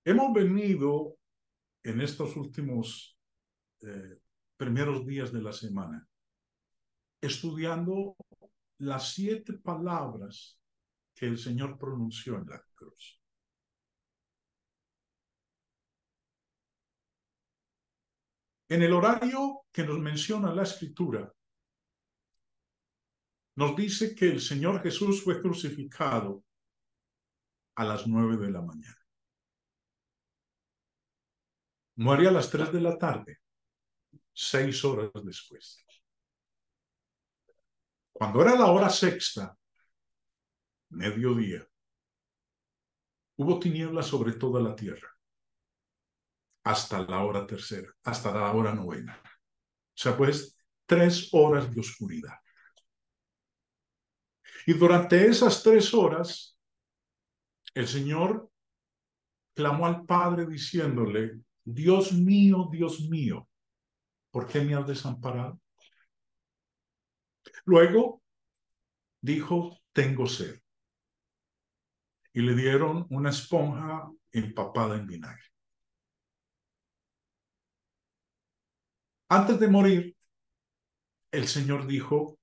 Hemos venido en estos últimos primeros días de la semana estudiando las 7 palabras que el Señor pronunció en la cruz. En el horario que nos menciona la Escritura, nos dice que el Señor Jesús fue crucificado a las 9 de la mañana. Muere a las 3 de la tarde, 6 horas después. Cuando era la hora sexta, mediodía, hubo tinieblas sobre toda la tierra, hasta la hora tercera, hasta la hora novena. O sea, pues 3 horas de oscuridad. Y durante esas 3 horas, el Señor clamó al Padre diciéndole: Dios mío, ¿por qué me has desamparado? Luego dijo: tengo sed. Y le dieron una esponja empapada en vinagre. Antes de morir, el Señor dijo: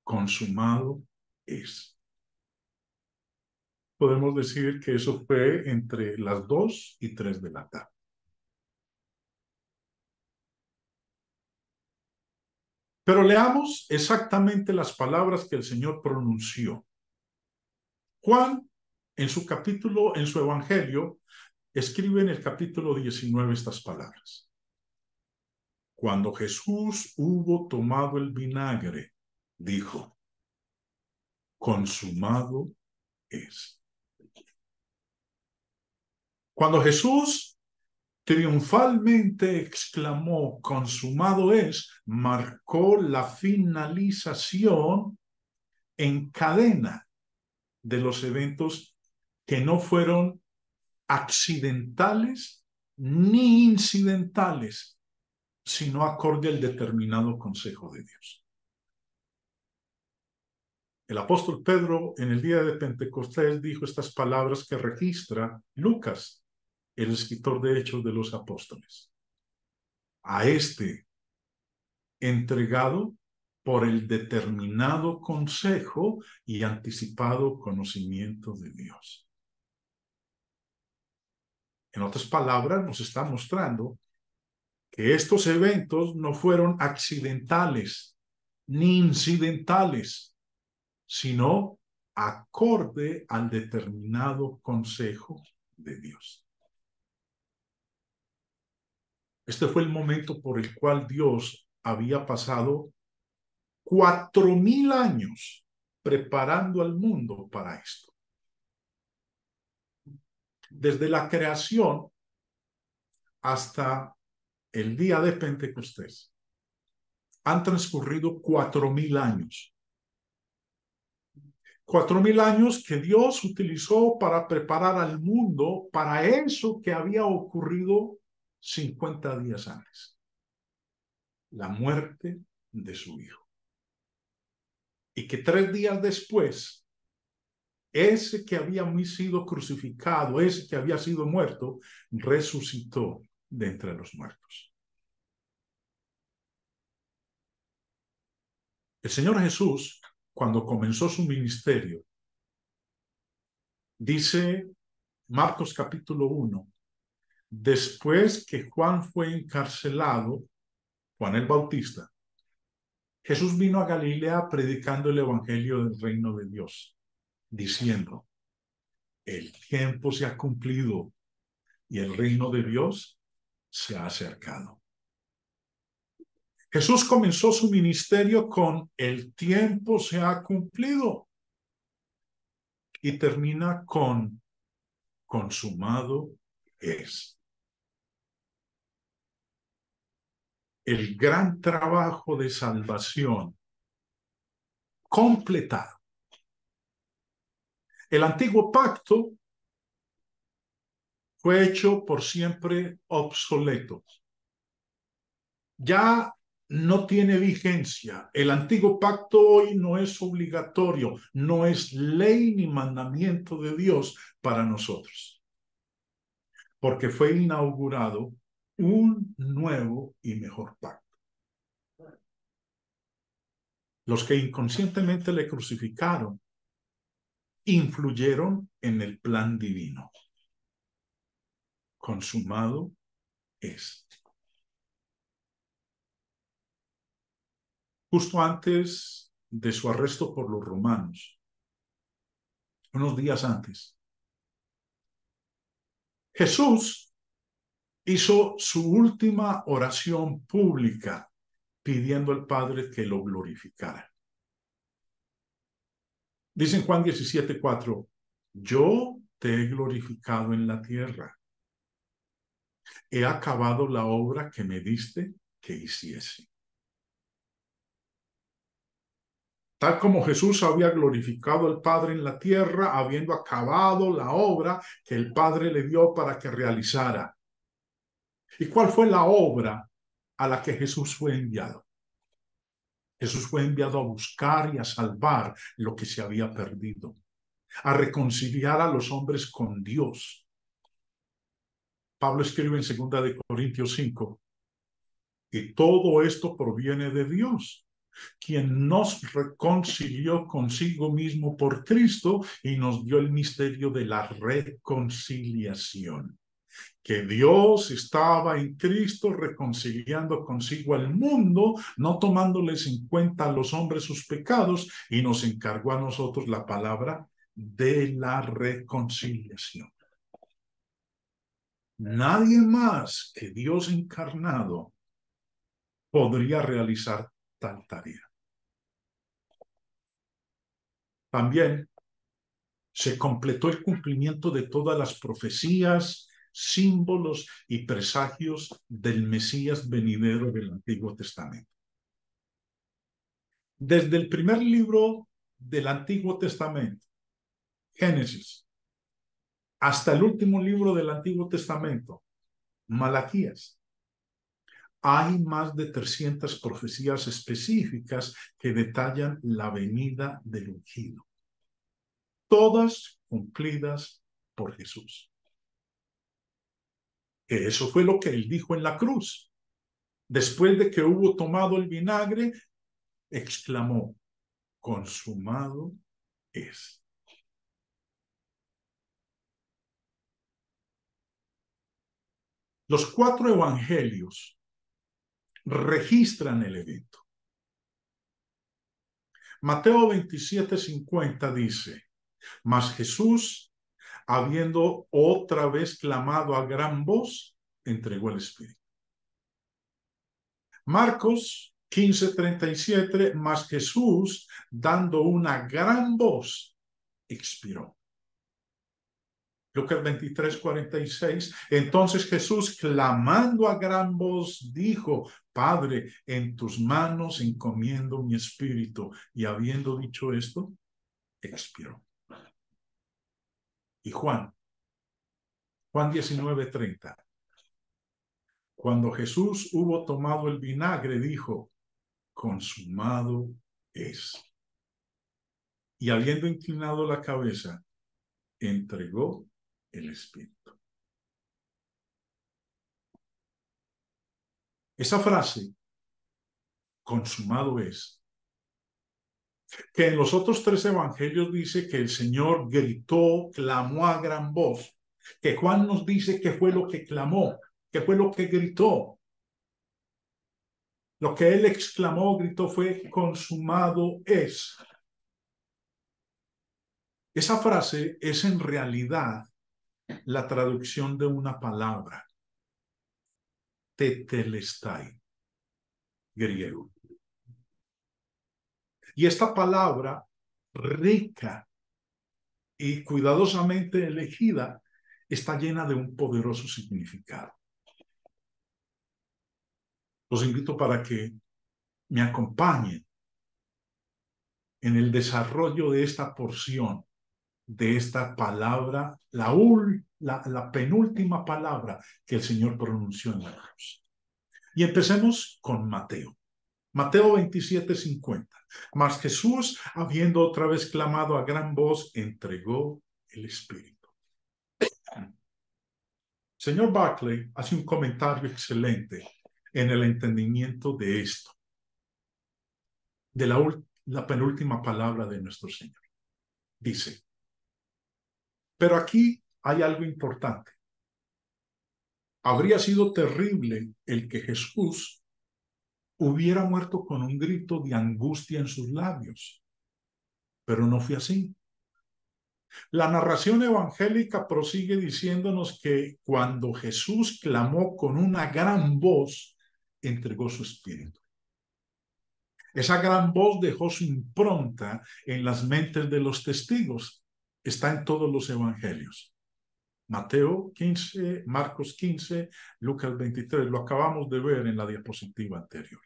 consumado es. Podemos decir que eso fue entre las 2 y 3 de la tarde. Pero leamos exactamente las palabras que el Señor pronunció. Juan, en su evangelio, escribe en el capítulo 19 estas palabras. Cuando Jesús hubo tomado el vinagre, dijo: consumado es. Cuando Jesús triunfalmente exclamó: consumado es, marcó la finalización en cadena de los eventos que no fueron accidentales ni incidentales, sino acorde al determinado consejo de Dios. El apóstol Pedro, en el día de Pentecostés, dijo estas palabras que registra Lucas, el escritor de Hechos de los Apóstoles: a este entregado por el determinado consejo y anticipado conocimiento de Dios. En otras palabras, nos está mostrando que estos eventos no fueron accidentales ni incidentales, sino acorde al determinado consejo de Dios. Este fue el momento por el cual Dios había pasado 4,000 años preparando al mundo para esto. Desde la creación hasta el día de Pentecostés han transcurrido 4,000 años. 4,000 años que Dios utilizó para preparar al mundo para eso que había ocurrido 50 días antes: la muerte de su hijo. Y que 3 días después, ese que había sido crucificado, ese que había sido muerto, resucitó de entre los muertos. El Señor Jesús, cuando comenzó su ministerio, dice Marcos capítulo 1, después que Juan fue encarcelado, Juan el Bautista, Jesús vino a Galilea predicando el evangelio del reino de Dios, diciendo: el tiempo se ha cumplido y el reino de Dios se ha acercado. Jesús comenzó su ministerio con: el tiempo se ha cumplido, y termina con: consumado es. El gran trabajo de salvación completado. El antiguo pacto fue hecho por siempre obsoleto. Ya no tiene vigencia. El antiguo pacto hoy no es obligatorio, no es ley ni mandamiento de Dios para nosotros. porque fue inaugurado un nuevo y mejor pacto. Los que inconscientemente le crucificaron influyeron en el plan divino. Consumado es. Justo antes de su arresto por los romanos, unos días antes, Jesús hizo su última oración pública pidiendo al Padre que lo glorificara. Dice en Juan 17:4, yo te he glorificado en la tierra. He acabado la obra que me diste que hiciese. Tal como Jesús había glorificado al Padre en la tierra, habiendo acabado la obra que el Padre le dio para que realizara. ¿Y cuál fue la obra a la que Jesús fue enviado? Jesús fue enviado a buscar y a salvar lo que se había perdido, a reconciliar a los hombres con Dios. Pablo escribe en 2 de Corintios 5, y todo esto proviene de Dios, quien nos reconcilió consigo mismo por Cristo y nos dio el misterio de la reconciliación. Que Dios estaba en Cristo reconciliando consigo al mundo, no tomándoles en cuenta a los hombres sus pecados, y nos encargó a nosotros la palabra de la reconciliación. Nadie más que Dios encarnado podría realizar tal tarea. También se completó el cumplimiento de todas las profecías, símbolos y presagios del Mesías venidero del Antiguo Testamento. Desde el primer libro del Antiguo Testamento, Génesis, hasta el último libro del Antiguo Testamento, Malaquías, hay más de 300 profecías específicas que detallan la venida del ungido, todas cumplidas por Jesús. Que eso fue lo que él dijo en la cruz. Después de que hubo tomado el vinagre, exclamó, consumado es. Los 4 evangelios registran el evento. Mateo 27:50 dice, mas Jesús, habiendo otra vez clamado a gran voz, entregó el Espíritu. Marcos 15:37, mas Jesús, dando una gran voz, expiró. Lucas 23:46, entonces Jesús, clamando a gran voz, dijo, Padre, en tus manos encomiendo mi espíritu. Y habiendo dicho esto, expiró. Y Juan 19:30, cuando Jesús hubo tomado el vinagre, dijo, consumado es. Y habiendo inclinado la cabeza, entregó el espíritu. Esa frase, consumado es, que en los otros 3 evangelios dice que el Señor gritó, clamó a gran voz, que Juan nos dice que fue lo que clamó, que fue lo que gritó. Lo que él exclamó, gritó, fue consumado es. Esa frase es en realidad la traducción de una palabra, tetelestai, griego. Y esta palabra rica y cuidadosamente elegida está llena de un poderoso significado. Los invito para que me acompañen en el desarrollo de esta porción, de esta palabra, la penúltima palabra que el Señor pronunció en la cruz. Y empecemos con Mateo. Mateo 27:50. Mas Jesús, habiendo otra vez clamado a gran voz, entregó el Espíritu. Señor Barclay hace un comentario excelente en el entendimiento de esto, de la penúltima palabra de nuestro Señor. Dice, pero aquí hay algo importante. Habría sido terrible el que Jesús hubiera muerto con un grito de angustia en sus labios, pero no fue así. La narración evangélica prosigue diciéndonos que cuando Jesús clamó con una gran voz, entregó su espíritu. Esa gran voz dejó su impronta en las mentes de los testigos. Está en todos los evangelios. Mateo 15, Marcos 15, Lucas 23. Lo acabamos de ver en la diapositiva anterior.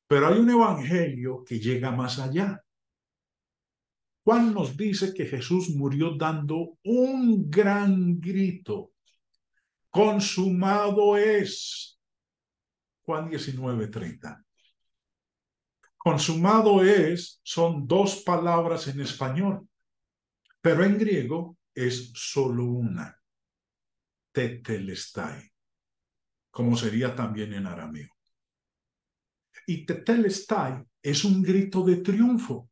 Pero hay un evangelio que llega más allá. Juan nos dice que Jesús murió dando un gran grito. Consumado es. Juan 19:30. Consumado es son dos palabras en español, pero en griego es solo una. Tetelestai, como sería también en arameo. Y tetelestai es un grito de triunfo.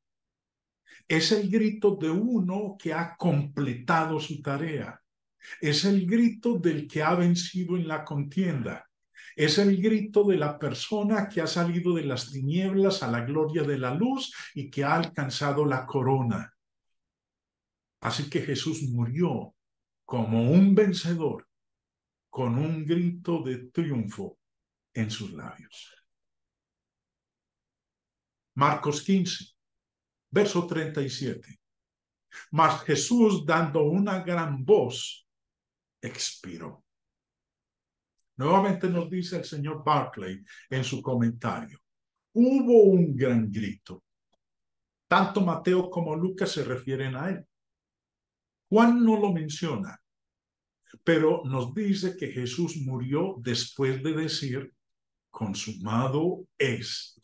Es el grito de uno que ha completado su tarea. Es el grito del que ha vencido en la contienda. Es el grito de la persona que ha salido de las tinieblas a la gloria de la luz y que ha alcanzado la corona. Así que Jesús murió como un vencedor, con un grito de triunfo en sus labios. Marcos 15, verso 37. Mas Jesús, dando una gran voz, expiró. Nuevamente nos dice el señor Barclay en su comentario. Hubo un gran grito. Tanto Mateo como Lucas se refieren a él. Juan no lo menciona, pero nos dice que Jesús murió después de decir, consumado es.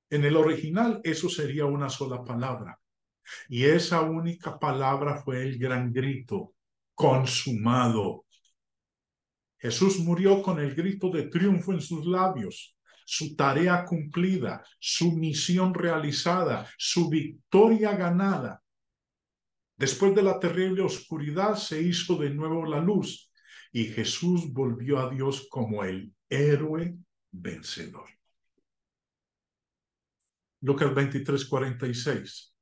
En el original eso sería una sola palabra. Y esa única palabra fue el gran grito, consumado. Jesús murió con el grito de triunfo en sus labios, su tarea cumplida, su misión realizada, su victoria ganada. Después de la terrible oscuridad se hizo de nuevo la luz y Jesús volvió a Dios como el héroe vencedor. Lucas 23:46.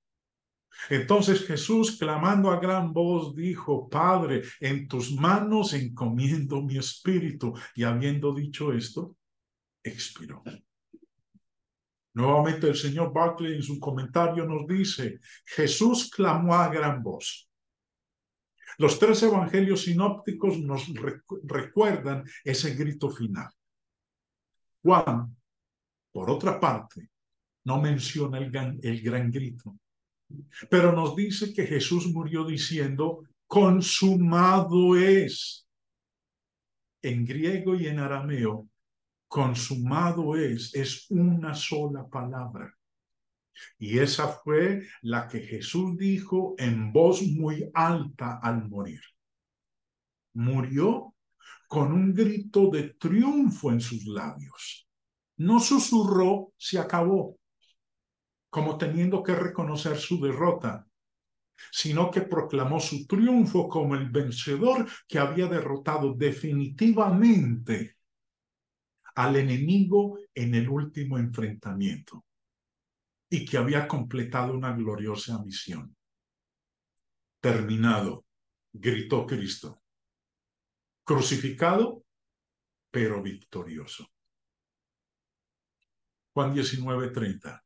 Entonces Jesús, clamando a gran voz, dijo, Padre, en tus manos encomiendo mi espíritu. Y habiendo dicho esto, expiró. Nuevamente el señor Barclay en su comentario nos dice, Jesús clamó a gran voz. Los tres evangelios sinópticos nos recuerdan ese grito final. Juan, por otra parte, no menciona el gran grito, pero nos dice que Jesús murió diciendo, consumado es. En griego y en arameo, consumado es una sola palabra. Y esa fue la que Jesús dijo en voz muy alta al morir. Murió con un grito de triunfo en sus labios. No susurró, se acabó, como teniendo que reconocer su derrota, sino que proclamó su triunfo como el vencedor que había derrotado definitivamente al enemigo en el último enfrentamiento y que había completado una gloriosa misión. Terminado, gritó Cristo. Crucificado, pero victorioso. Juan 19:30.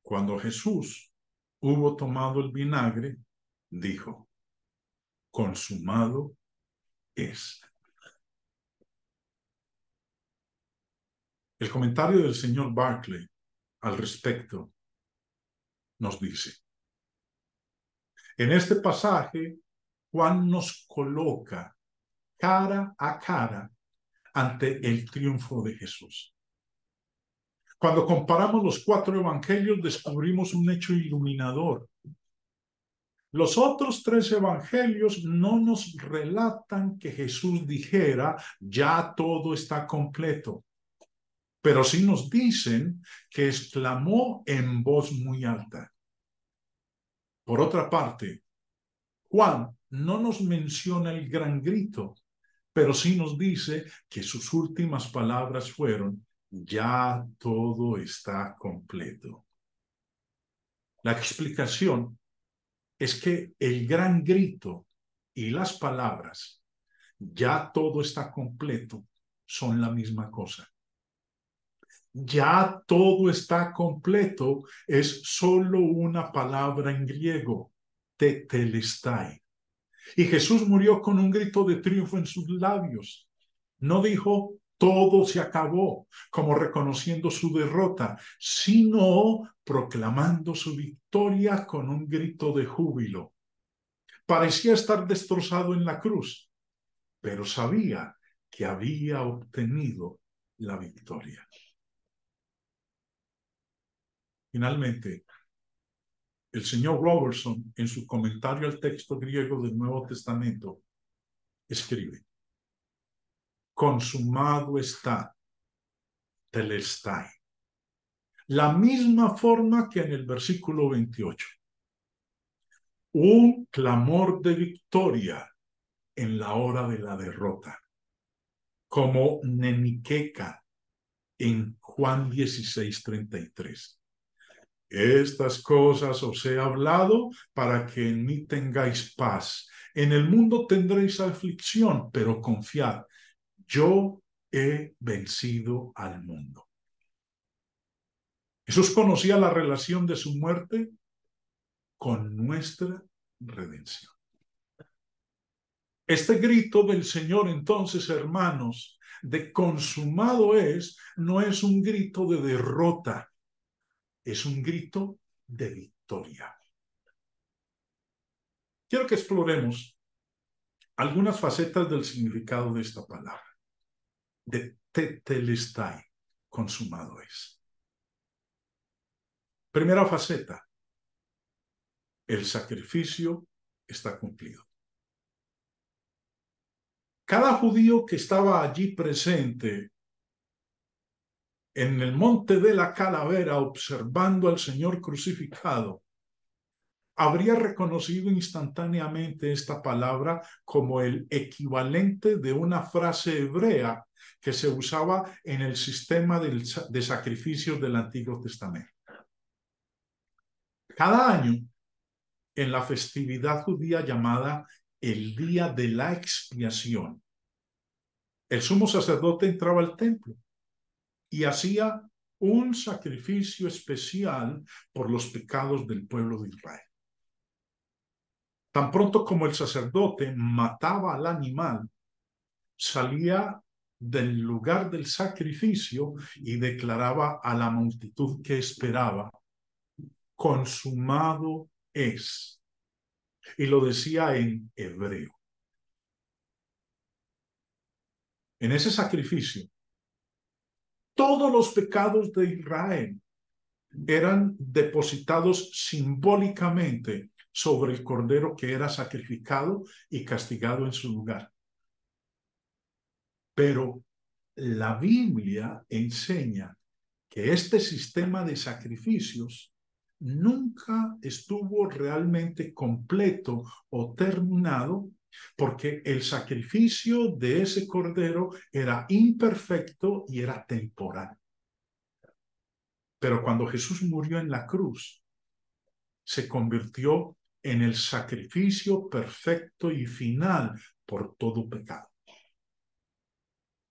Cuando Jesús hubo tomado el vinagre, dijo, consumado es. El comentario del señor Barclay al respecto nos dice, en este pasaje, Juan nos coloca cara a cara ante el triunfo de Jesús. Cuando comparamos los cuatro evangelios, descubrimos un hecho iluminador. Los otros tres evangelios no nos relatan que Jesús dijera, ya todo está completo, pero sí nos dicen que exclamó en voz muy alta. Por otra parte, Juan no nos menciona el gran grito, pero sí nos dice que sus últimas palabras fueron, ya todo está completo. La explicación es que el gran grito y las palabras, ya todo está completo, son la misma cosa. Ya todo está completo es solo una palabra en griego, tetelestai. Y Jesús murió con un grito de triunfo en sus labios. No dijo, todo se acabó, como reconociendo su derrota, sino proclamando su victoria con un grito de júbilo. Parecía estar destrozado en la cruz, pero sabía que había obtenido la victoria. Finalmente, el señor Robertson, en su comentario al texto griego del Nuevo Testamento, escribe, consumado está, telestai. La misma forma que en el versículo 28. Un clamor de victoria en la hora de la derrota, como Neniqueca en Juan 16:33. Estas cosas os he hablado para que en mí tengáis paz. En el mundo tendréis aflicción, pero confiad, yo he vencido al mundo. Jesús conocía la relación de su muerte con nuestra redención. Este grito del Señor, entonces, hermanos, de consumado es, no es un grito de derrota, es un grito de victoria. Quiero que exploremos algunas facetas del significado de esta palabra, de tetelestai, consumado es. Primera faceta, el sacrificio está cumplido. Cada judío que estaba allí presente en el monte de la calavera observando al Señor crucificado, habría reconocido instantáneamente esta palabra como el equivalente de una frase hebrea que se usaba en el sistema de sacrificios del Antiguo Testamento. Cada año, en la festividad judía llamada el Día de la Expiación, el sumo sacerdote entraba al templo y hacía un sacrificio especial por los pecados del pueblo de Israel. Tan pronto como el sacerdote mataba al animal, salía del lugar del sacrificio y declaraba a la multitud que esperaba, consumado es. Y lo decía en hebreo. En ese sacrificio, todos los pecados de Israel eran depositados simbólicamente sobre el cordero que era sacrificado y castigado en su lugar. Pero la Biblia enseña que este sistema de sacrificios nunca estuvo realmente completo o terminado porque el sacrificio de ese cordero era imperfecto y era temporal. Pero cuando Jesús murió en la cruz, se convirtió en el sacrificio perfecto y final por todo pecado.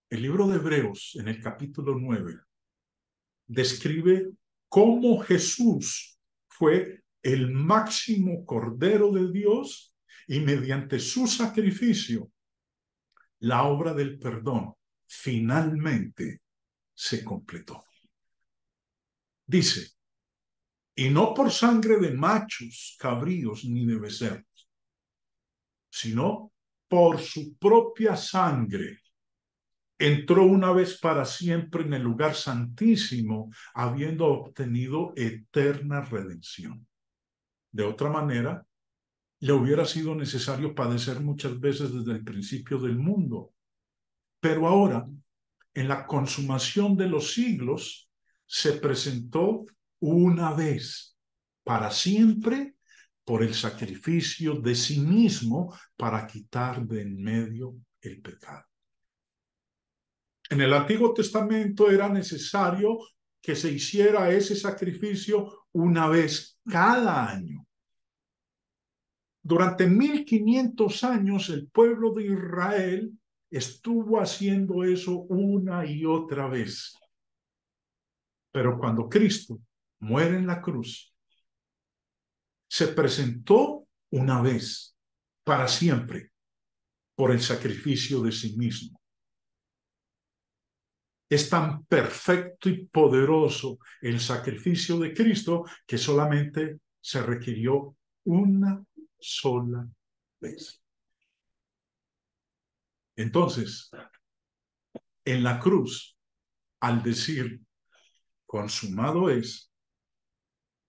El libro de Hebreos, en el capítulo 9, describe cómo Jesús fue el máximo Cordero de Dios y mediante su sacrificio, la obra del perdón finalmente se completó. Dice, y no por sangre de machos, cabríos ni de becerros, sino por su propia sangre. Entró una vez para siempre en el lugar santísimo, habiendo obtenido eterna redención. De otra manera, le hubiera sido necesario padecer muchas veces desde el principio del mundo. Pero ahora, en la consumación de los siglos, se presentó una vez, para siempre, por el sacrificio de sí mismo para quitar de en medio el pecado. En el Antiguo Testamento era necesario que se hiciera ese sacrificio una vez cada año. Durante 1500 años el pueblo de Israel estuvo haciendo eso una y otra vez. Pero cuando Cristo muere en la cruz, se presentó una vez, para siempre, por el sacrificio de sí mismo. Es tan perfecto y poderoso el sacrificio de Cristo que solamente se requirió una sola vez. Entonces, en la cruz, al decir consumado es,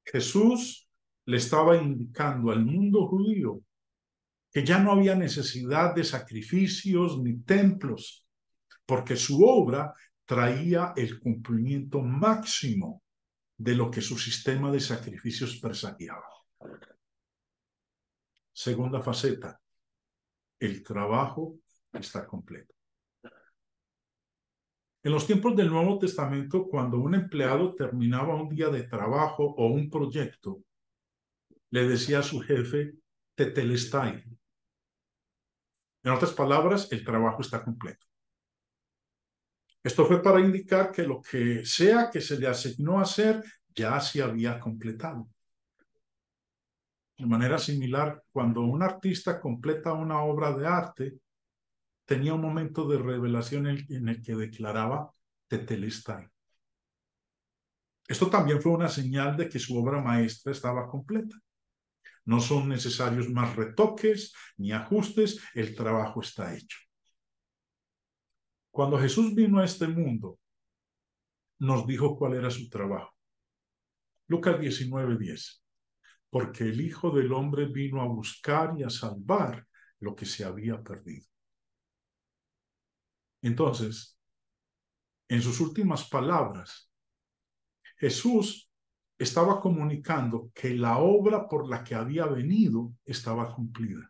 Jesús le estaba indicando al mundo judío que ya no había necesidad de sacrificios ni templos, porque su obra traía el cumplimiento máximo de lo que su sistema de sacrificios presagiaba. Segunda faceta, el trabajo está completo. En los tiempos del Nuevo Testamento, cuando un empleado terminaba un día de trabajo o un proyecto, le decía a su jefe, tetelestai. En otras palabras, el trabajo está completo. Esto fue para indicar que lo que sea que se le asignó a hacer ya se había completado. De manera similar, cuando un artista completa una obra de arte, tenía un momento de revelación en el que declaraba tetelestai. Esto también fue una señal de que su obra maestra estaba completa. No son necesarios más retoques ni ajustes, el trabajo está hecho. Cuando Jesús vino a este mundo, nos dijo cuál era su trabajo. Lucas 19:10. Porque el Hijo del Hombre vino a buscar y a salvar lo que se había perdido. Entonces, en sus últimas palabras, Jesús estaba comunicando que la obra por la que había venido estaba cumplida.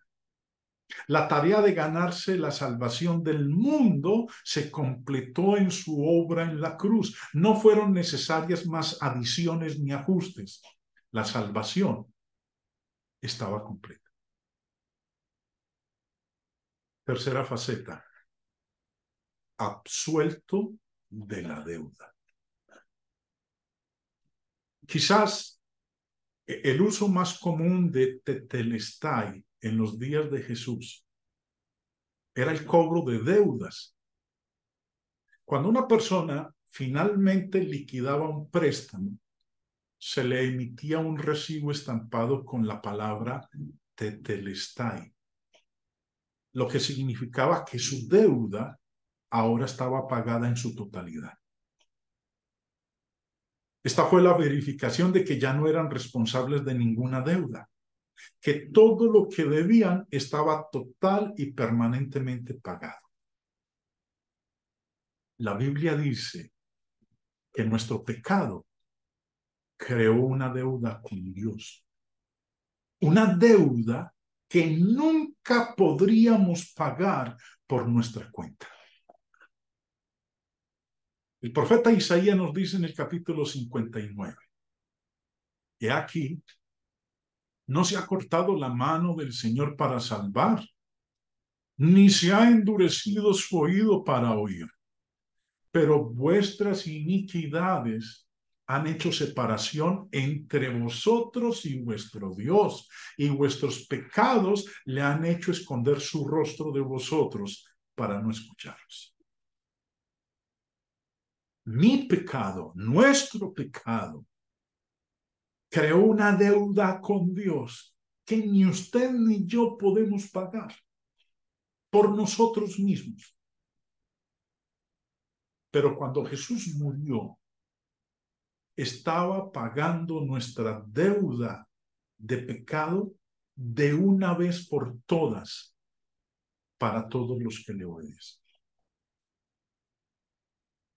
La tarea de ganarse la salvación del mundo se completó en su obra en la cruz. No fueron necesarias más adiciones ni ajustes. La salvación estaba completa. Tercera faceta, absuelto de la deuda. Quizás el uso más común de tetelestai en los días de Jesús era el cobro de deudas. Cuando una persona finalmente liquidaba un préstamo, se le emitía un recibo estampado con la palabra tetelestai, lo que significaba que su deuda ahora estaba pagada en su totalidad. Esta fue la verificación de que ya no eran responsables de ninguna deuda, que todo lo que debían estaba total y permanentemente pagado. La Biblia dice que nuestro pecado creó una deuda con Dios, una deuda que nunca podríamos pagar por nuestra cuenta. El profeta Isaías nos dice en el capítulo 59, he aquí, no se ha cortado la mano del Señor para salvar, ni se ha endurecido su oído para oír, pero vuestras iniquidades han hecho separación entre vosotros y vuestro Dios, y vuestros pecados le han hecho esconder su rostro de vosotros para no escucharos. Mi pecado, nuestro pecado, creó una deuda con Dios que ni usted ni yo podemos pagar por nosotros mismos. Pero cuando Jesús murió, estaba pagando nuestra deuda de pecado de una vez por todas para todos los que le obedecen.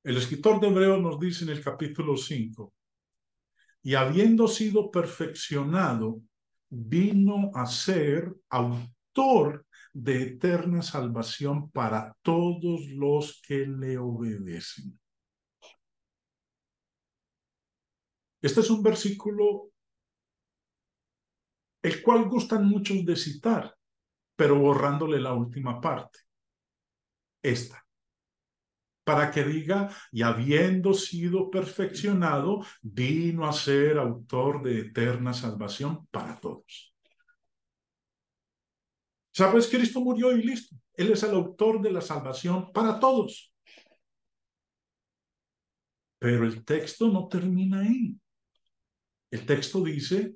El escritor de Hebreos nos dice en el capítulo 5, y habiendo sido perfeccionado, vino a ser autor de eterna salvación para todos los que le obedecen. Este es un versículo el cual gustan muchos de citar, pero borrándole la última parte, esta, para que diga, y habiendo sido perfeccionado, vino a ser autor de eterna salvación para todos. ¿Sabes? Cristo murió y listo. Él es el autor de la salvación para todos. Pero el texto no termina ahí. El texto dice,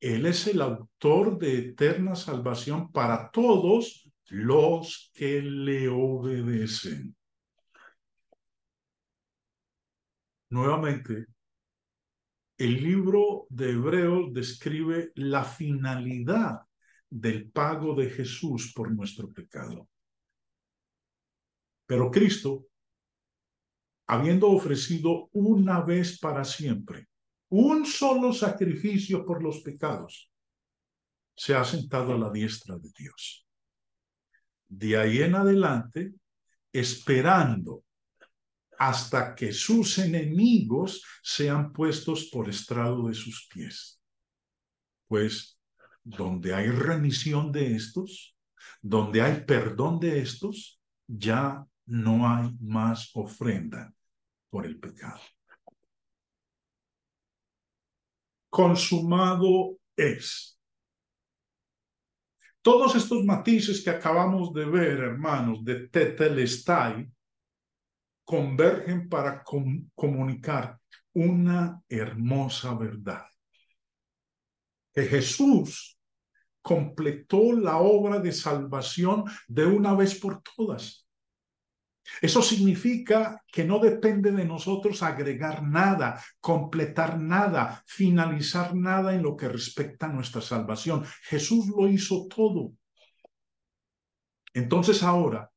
Él es el autor de eterna salvación para todos los que le obedecen. Nuevamente, el libro de Hebreos describe la finalidad del pago de Jesús por nuestro pecado. Pero Cristo, habiendo ofrecido una vez para siempre un solo sacrificio por los pecados, se ha sentado a la diestra de Dios. De ahí en adelante, esperando hasta que sus enemigos sean puestos por estrado de sus pies. Pues donde hay remisión de estos, donde hay perdón de estos, ya no hay más ofrenda por el pecado. Consumado es. Todos estos matices que acabamos de ver, hermanos, de tetelestai, convergen para comunicar una hermosa verdad. Que Jesús completó la obra de salvación de una vez por todas. Eso significa que no depende de nosotros agregar nada, completar nada, finalizar nada en lo que respecta a nuestra salvación. Jesús lo hizo todo. Entonces ahora,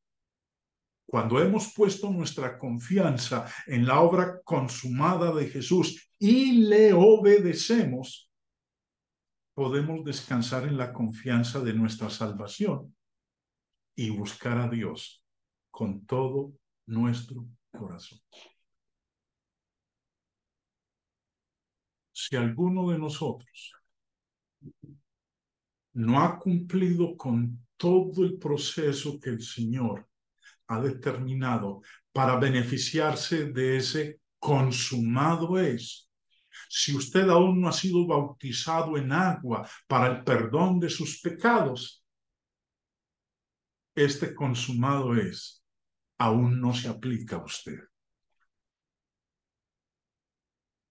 cuando hemos puesto nuestra confianza en la obra consumada de Jesús y le obedecemos, podemos descansar en la confianza de nuestra salvación y buscar a Dios con todo nuestro corazón. Si alguno de nosotros no ha cumplido con todo el proceso que el Señor ha determinado para beneficiarse de ese consumado es, si usted aún no ha sido bautizado en agua para el perdón de sus pecados, este consumado es, aún no se aplica a usted.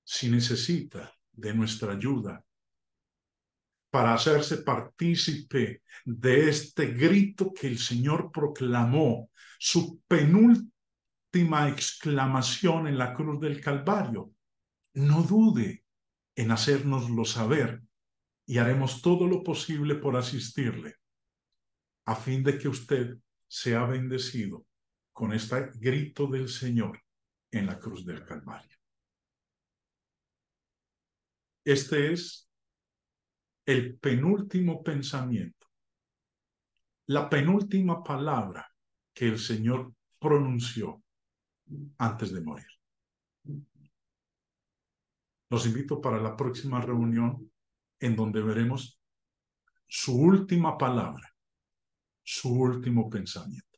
Si necesita de nuestra ayuda para hacerse partícipe de este grito que el Señor proclamó, su penúltima exclamación en la cruz del Calvario, no dude en hacérnoslo saber y haremos todo lo posible por asistirle a fin de que usted sea bendecido con este grito del Señor en la cruz del Calvario. Este es el penúltimo pensamiento, la penúltima palabra que el Señor pronunció antes de morir. Los invito para la próxima reunión en donde veremos su última palabra, su último pensamiento.